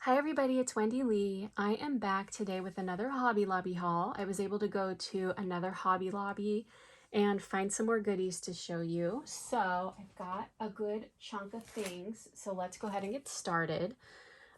Hi everybody, it's Wendy Lee. I am back today with another Hobby Lobby haul. I was able to go to another Hobby Lobby and find some more goodies to show you. So I've got a good chunk of things. So let's go ahead and get started.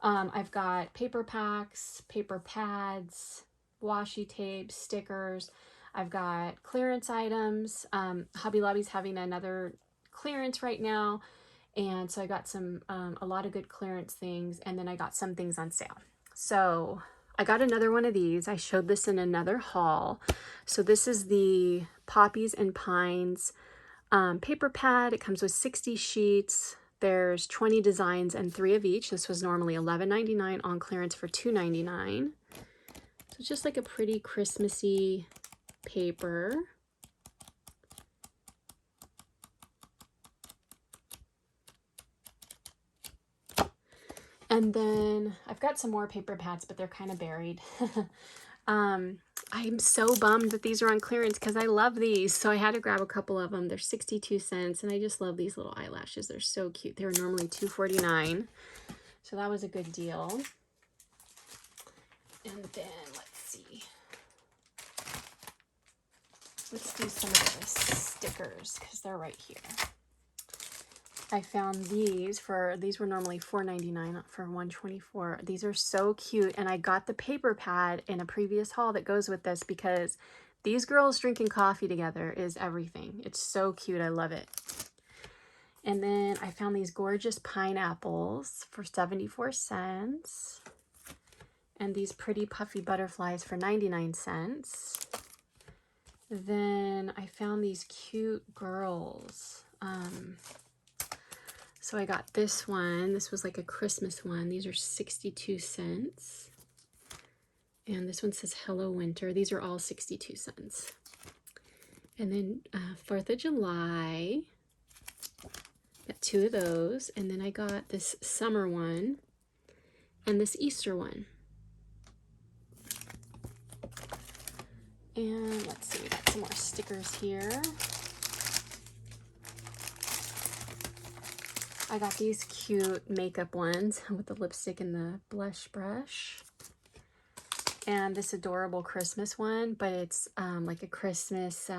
I've got paper packs, paper pads, washi tape, stickers. I've got clearance items. Hobby Lobby's having another clearance right now. And so I got a lot of good clearance things, and then I got some things on sale. So I got another one of these. I showed this in another haul. So this is the Poppies and Pines paper pad. It comes with 60 sheets. There's 20 designs and 3 of each. This was normally $11.99 on clearance for $2.99. So it's just like a pretty Christmassy paper. And then I've got some more paper pads, but they're kind of buried. I'm so bummed that these are on clearance because I love these. So I had to grab a couple of them. They're 62 cents, and I just love these little eyelashes. They're so cute. They were normally $2.49. So that was a good deal. And then let's see. Let's do some of the stickers because they're right here. I found these were normally $4.99 for $1.24. These are so cute, and I got the paper pad in a previous haul that goes with this because these girls drinking coffee together is everything. It's so cute. I love it. And then I found these gorgeous pineapples for 74 cents. And these pretty puffy butterflies for 99 cents. Then I found these cute girls. So I got this one. This was like a Christmas one. These are 62 cents. And this one says Hello Winter. These are all 62 cents. And then 4th of July. Got 2 of those. And then I got this summer one and this Easter one. And let's see, we got some more stickers here. I got these cute makeup ones with the lipstick and the blush brush. And this adorable Christmas one, but it's like a Christmas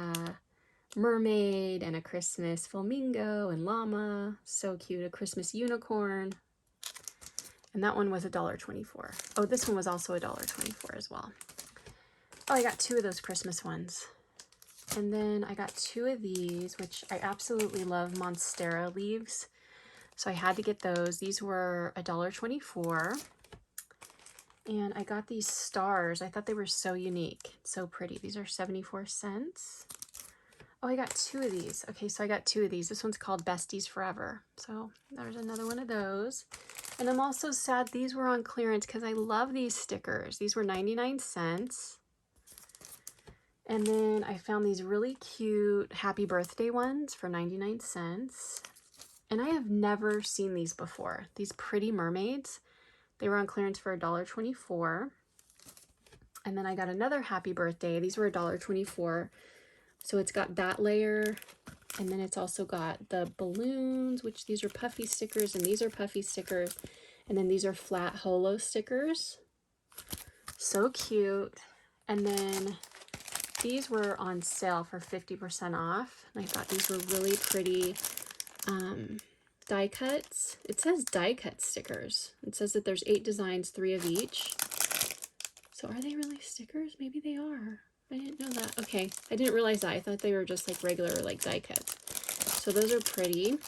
mermaid and a Christmas flamingo and llama. So cute, a Christmas unicorn. And that one was $1.24. Oh, this one was also $1.24 as well. Oh, I got 2 of those Christmas ones. And then I got 2 of these, which I absolutely love Monstera leaves. So I had to get those. These were $1.24. And I got these stars. I thought they were so unique. So pretty. These are 74 cents. Oh, I got 2 of these. Okay, so I got 2 of these. This one's called Besties Forever. So there's another one of those. And I'm also sad these were on clearance because I love these stickers. These were 99 cents. And then I found these really cute happy birthday ones for 99 cents. And I have never seen these before. These pretty mermaids. They were on clearance for $1.24. And then I got another happy birthday. These were $1.24. So it's got that layer. And then it's also got the balloons, which these are puffy stickers, and these are puffy stickers. And then these are flat holo stickers. So cute. And then these were on sale for 50% off. And I thought these were really pretty die cuts. It says die cut stickers. It says that there's 8 designs, 3 of each. So are they really stickers? Maybe they are. I didn't know that. Okay, I didn't realize that. I thought they were just like regular like die cuts. So those are pretty.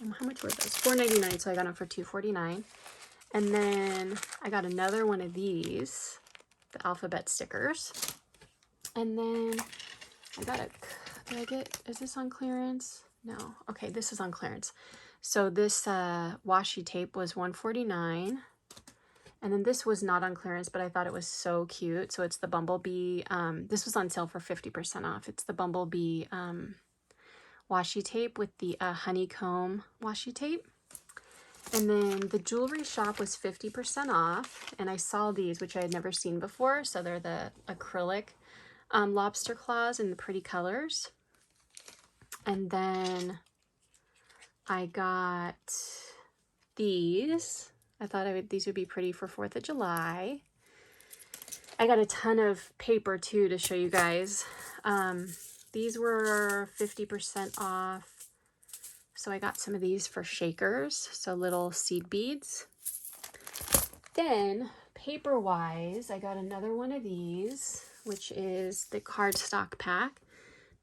And how much were those? $4.99, so I got them for $2.49. And then I got another one of these, the alphabet stickers. And then I got is this on clearance? No. Okay, this is on clearance. So this washi tape was $1.49. And then this was not on clearance, but I thought it was so cute. So it's the Bumblebee. This was on sale for 50% off. It's the Bumblebee washi tape with the honeycomb washi tape. And then the jewelry shop was 50% off. And I saw these, which I had never seen before. So they're the acrylic lobster claws in the pretty colors. And then I got these. I thought these would be pretty for 4th of July. I got a ton of paper too to show you guys. These were 50% off. So I got some of these for shakers, so little seed beads. Then paper-wise, I got another one of these, which is the cardstock pack.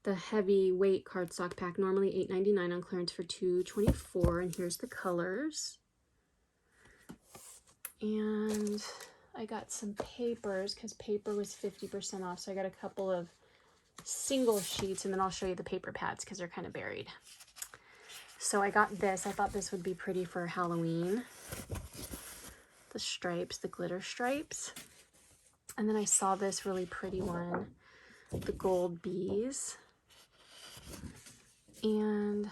The heavyweight cardstock pack, normally $8.99 on clearance for $2.24, and here's the colors. And I got some papers because paper was 50% off, so I got a couple of single sheets, and then I'll show you the paper pads because they're kind of buried. So I got this. I thought this would be pretty for Halloween. The stripes, the glitter stripes. And then I saw this really pretty one, the gold bees. And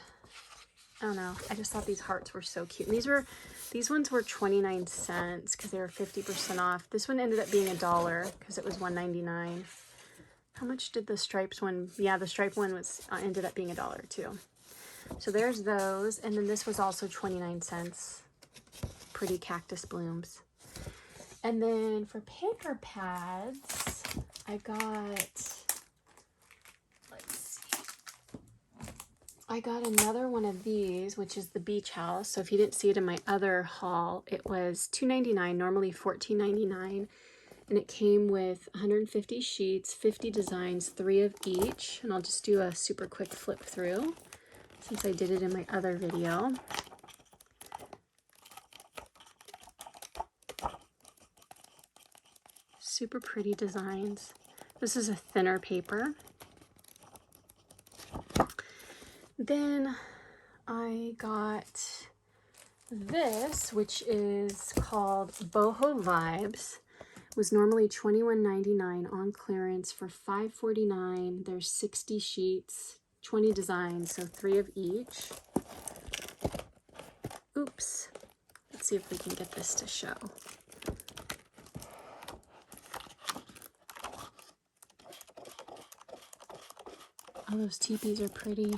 I don't know, I just thought these hearts were so cute. And these ones were 29 cents because they were 50% off. This one ended up being $1 because it was $1.99. How much did the stripes one? Yeah, the striped one was ended up being $1 too. So there's those, and then this was also 29 cents. Pretty cactus blooms. And then for paper pads, I got, I got another one of these, which is the beach house. So if you didn't see it in my other haul, it was $2.99, normally $14.99. And it came with 150 sheets, 50 designs, 3 of each. And I'll just do a super quick flip through since I did it in my other video. Super pretty designs. This is a thinner paper. Then I got this, which is called Boho Vibes. It was normally $21.99 on clearance for $5.49. There's 60 sheets, 20 designs, so 3 of each. Oops. Let's see if we can get this to show. Oh, those teepees are pretty.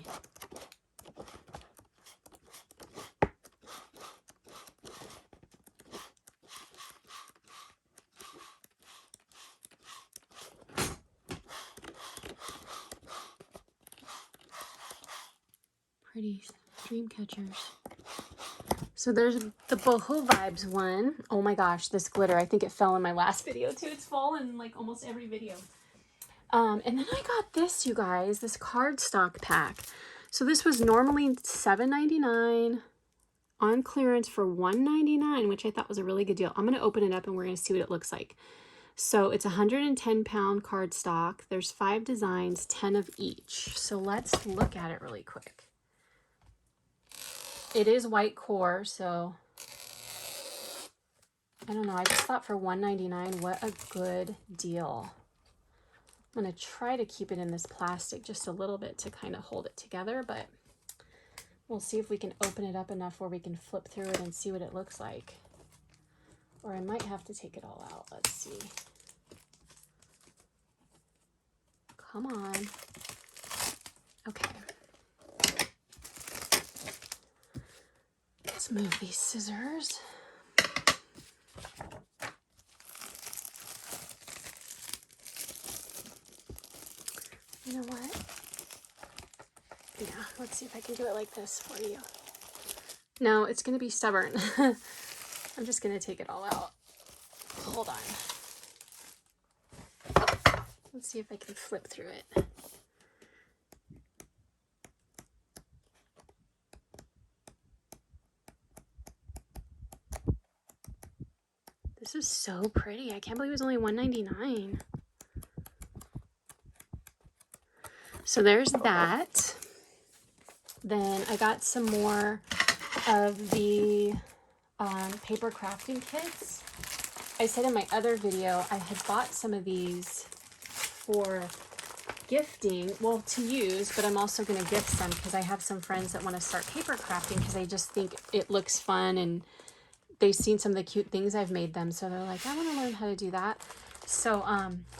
Pretty dream catchers. So there's the Boho Vibes one. Oh my gosh, this glitter. I think it fell in my last video too. It's fallen in like almost every video. And then I got this, you guys, this cardstock pack. So this was normally $7.99 on clearance for $1.99, which I thought was a really good deal. I'm going to open it up and we're going to see what it looks like. So it's 110-pound cardstock. There's 5 designs, 10 of each. So let's look at it really quick. It is white core, so I don't know. I just thought for $1.99, what a good deal. I'm going to try to keep it in this plastic just a little bit to kind of hold it together, but we'll see if we can open it up enough where we can flip through it and see what it looks like. Or I might have to take it all out. Let's see. Come on. Okay. Let's move these scissors. You know what? Yeah, let's see if I can do it like this for you. No, it's going to be stubborn. I'm just going to take it all out. Hold on. Let's see if I can flip through it. This is so pretty. I can't believe it was only $1.99. So there's that. Then I got some more of the paper crafting kits. I said in my other video, I had bought some of these for gifting, well, to use, but I'm also going to gift some because I have some friends that want to start paper crafting because they just think it looks fun and they've seen some of the cute things I've made them. So they're like, I want to learn how to do that. So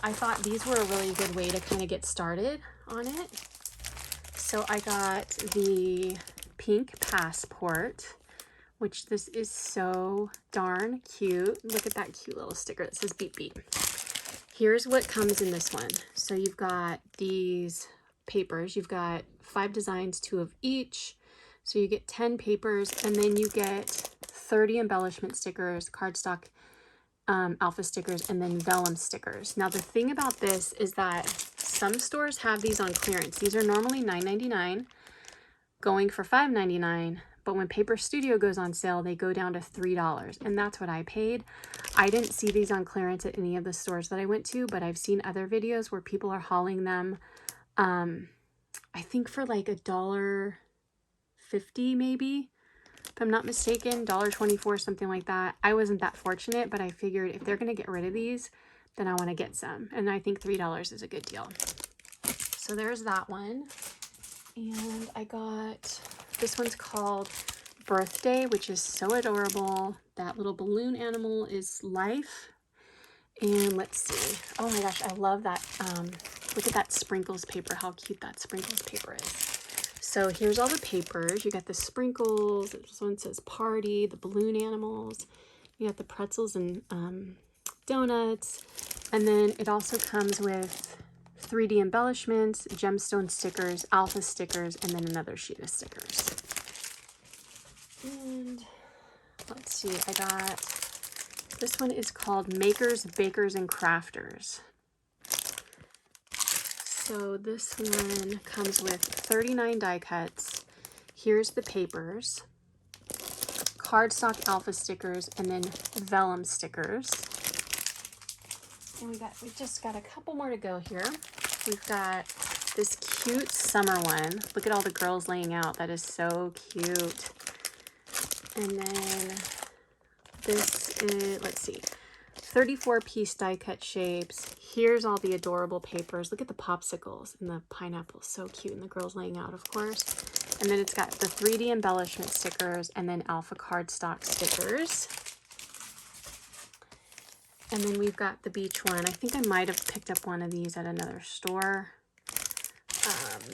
I thought these were a really good way to kind of get started on it. So I got the pink passport, which this is so darn cute. Look at that cute little sticker that says beep beep. Here's what comes in this one. So you've got these papers. You've got 5 designs, 2 of each. So you get 10 papers, and then you get 30 embellishment stickers, cardstock alpha stickers, and then vellum stickers. Now the thing about this is that some stores have these on clearance. These are normally $9.99, going for $5.99, but when Paper Studio goes on sale, they go down to $3, and that's what I paid. I didn't see these on clearance at any of the stores that I went to, but I've seen other videos where people are hauling them, I think for like $1.50 maybe, if I'm not mistaken, $1.24, something like that. I wasn't that fortunate, but I figured if they're going to get rid of these, then I want to get some. And I think $3 is a good deal. So there's that one. And I got, this one's called Birthday, which is so adorable. That little balloon animal is Life. And let's see. Oh my gosh, I love that. Look at that sprinkles paper, how cute that sprinkles paper is. So here's all the papers. You got the sprinkles. This one says party, the balloon animals. You got the pretzels and donuts. And then it also comes with 3D embellishments, gemstone stickers, alpha stickers, and then another sheet of stickers. And let's see, I got, this one is called Makers, Bakers, and Crafters. So this one comes with 39 die cuts. Here's the papers, cardstock alpha stickers, and then vellum stickers. And we just got a couple more to go here. We've got this cute summer one. Look at all the girls laying out. That is so cute. And then this is, let's see, 34-piece die cut shapes. Here's all the adorable papers. Look at the popsicles and the pineapple. So cute. And the girls laying out, of course. And then it's got the 3D embellishment stickers and then alpha cardstock stickers. And then we've got the beach one. I think I might have picked up one of these at another store.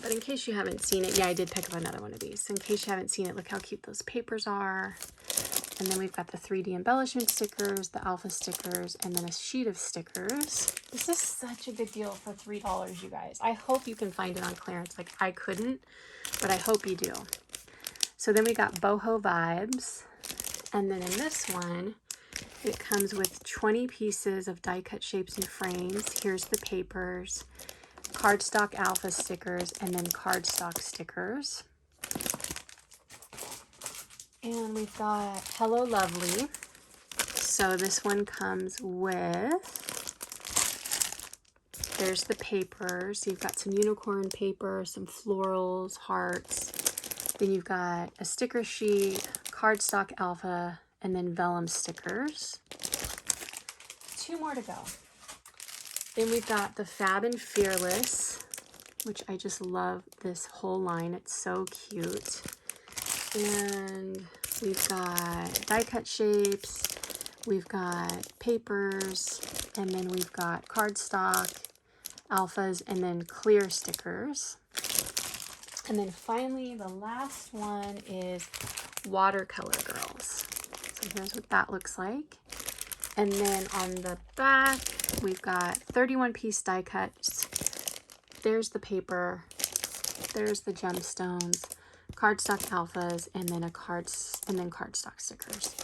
But in case you haven't seen it, yeah, I did pick up another one of these. So in case you haven't seen it, look how cute those papers are. And then we've got the 3D embellishment stickers, the alpha stickers, and then a sheet of stickers. This is such a good deal for $3, you guys. I hope you can find it on clearance. Like, I couldn't, but I hope you do. So then we got Boho Vibes. And then in this one, it comes with 20 pieces of die cut shapes and frames. Here's the papers, cardstock alpha stickers, and then cardstock stickers. And we've got Hello Lovely. So this one comes with, there's the papers. You've got some unicorn paper, some florals, hearts. Then you've got a sticker sheet, cardstock alpha, and then vellum stickers. 2 more to go. Then we've got the Fab and Fearless, which I just love this whole line. It's so cute. And we've got die cut shapes, we've got papers, and then we've got cardstock, alphas, and then clear stickers. And then finally, the last one is Watercolor Girls. So here's what that looks like. And then on the back, we've got 31-piece die cuts. There's the paper, there's the gemstones, cardstock alphas, and then cardstock stickers.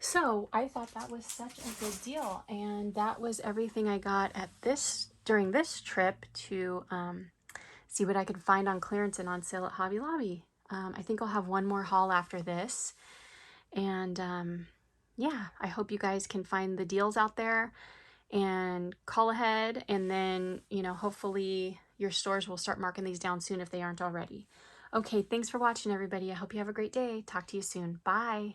So I thought that was such a good deal, and that was everything I got at during this trip to see what I could find on clearance and on sale at Hobby Lobby. I think I'll have one more haul after this, and yeah, I hope you guys can find the deals out there and call ahead, and then, you know, hopefully your stores will start marking these down soon if they aren't already. Okay, thanks for watching, everybody. I hope you have a great day. Talk to you soon. Bye.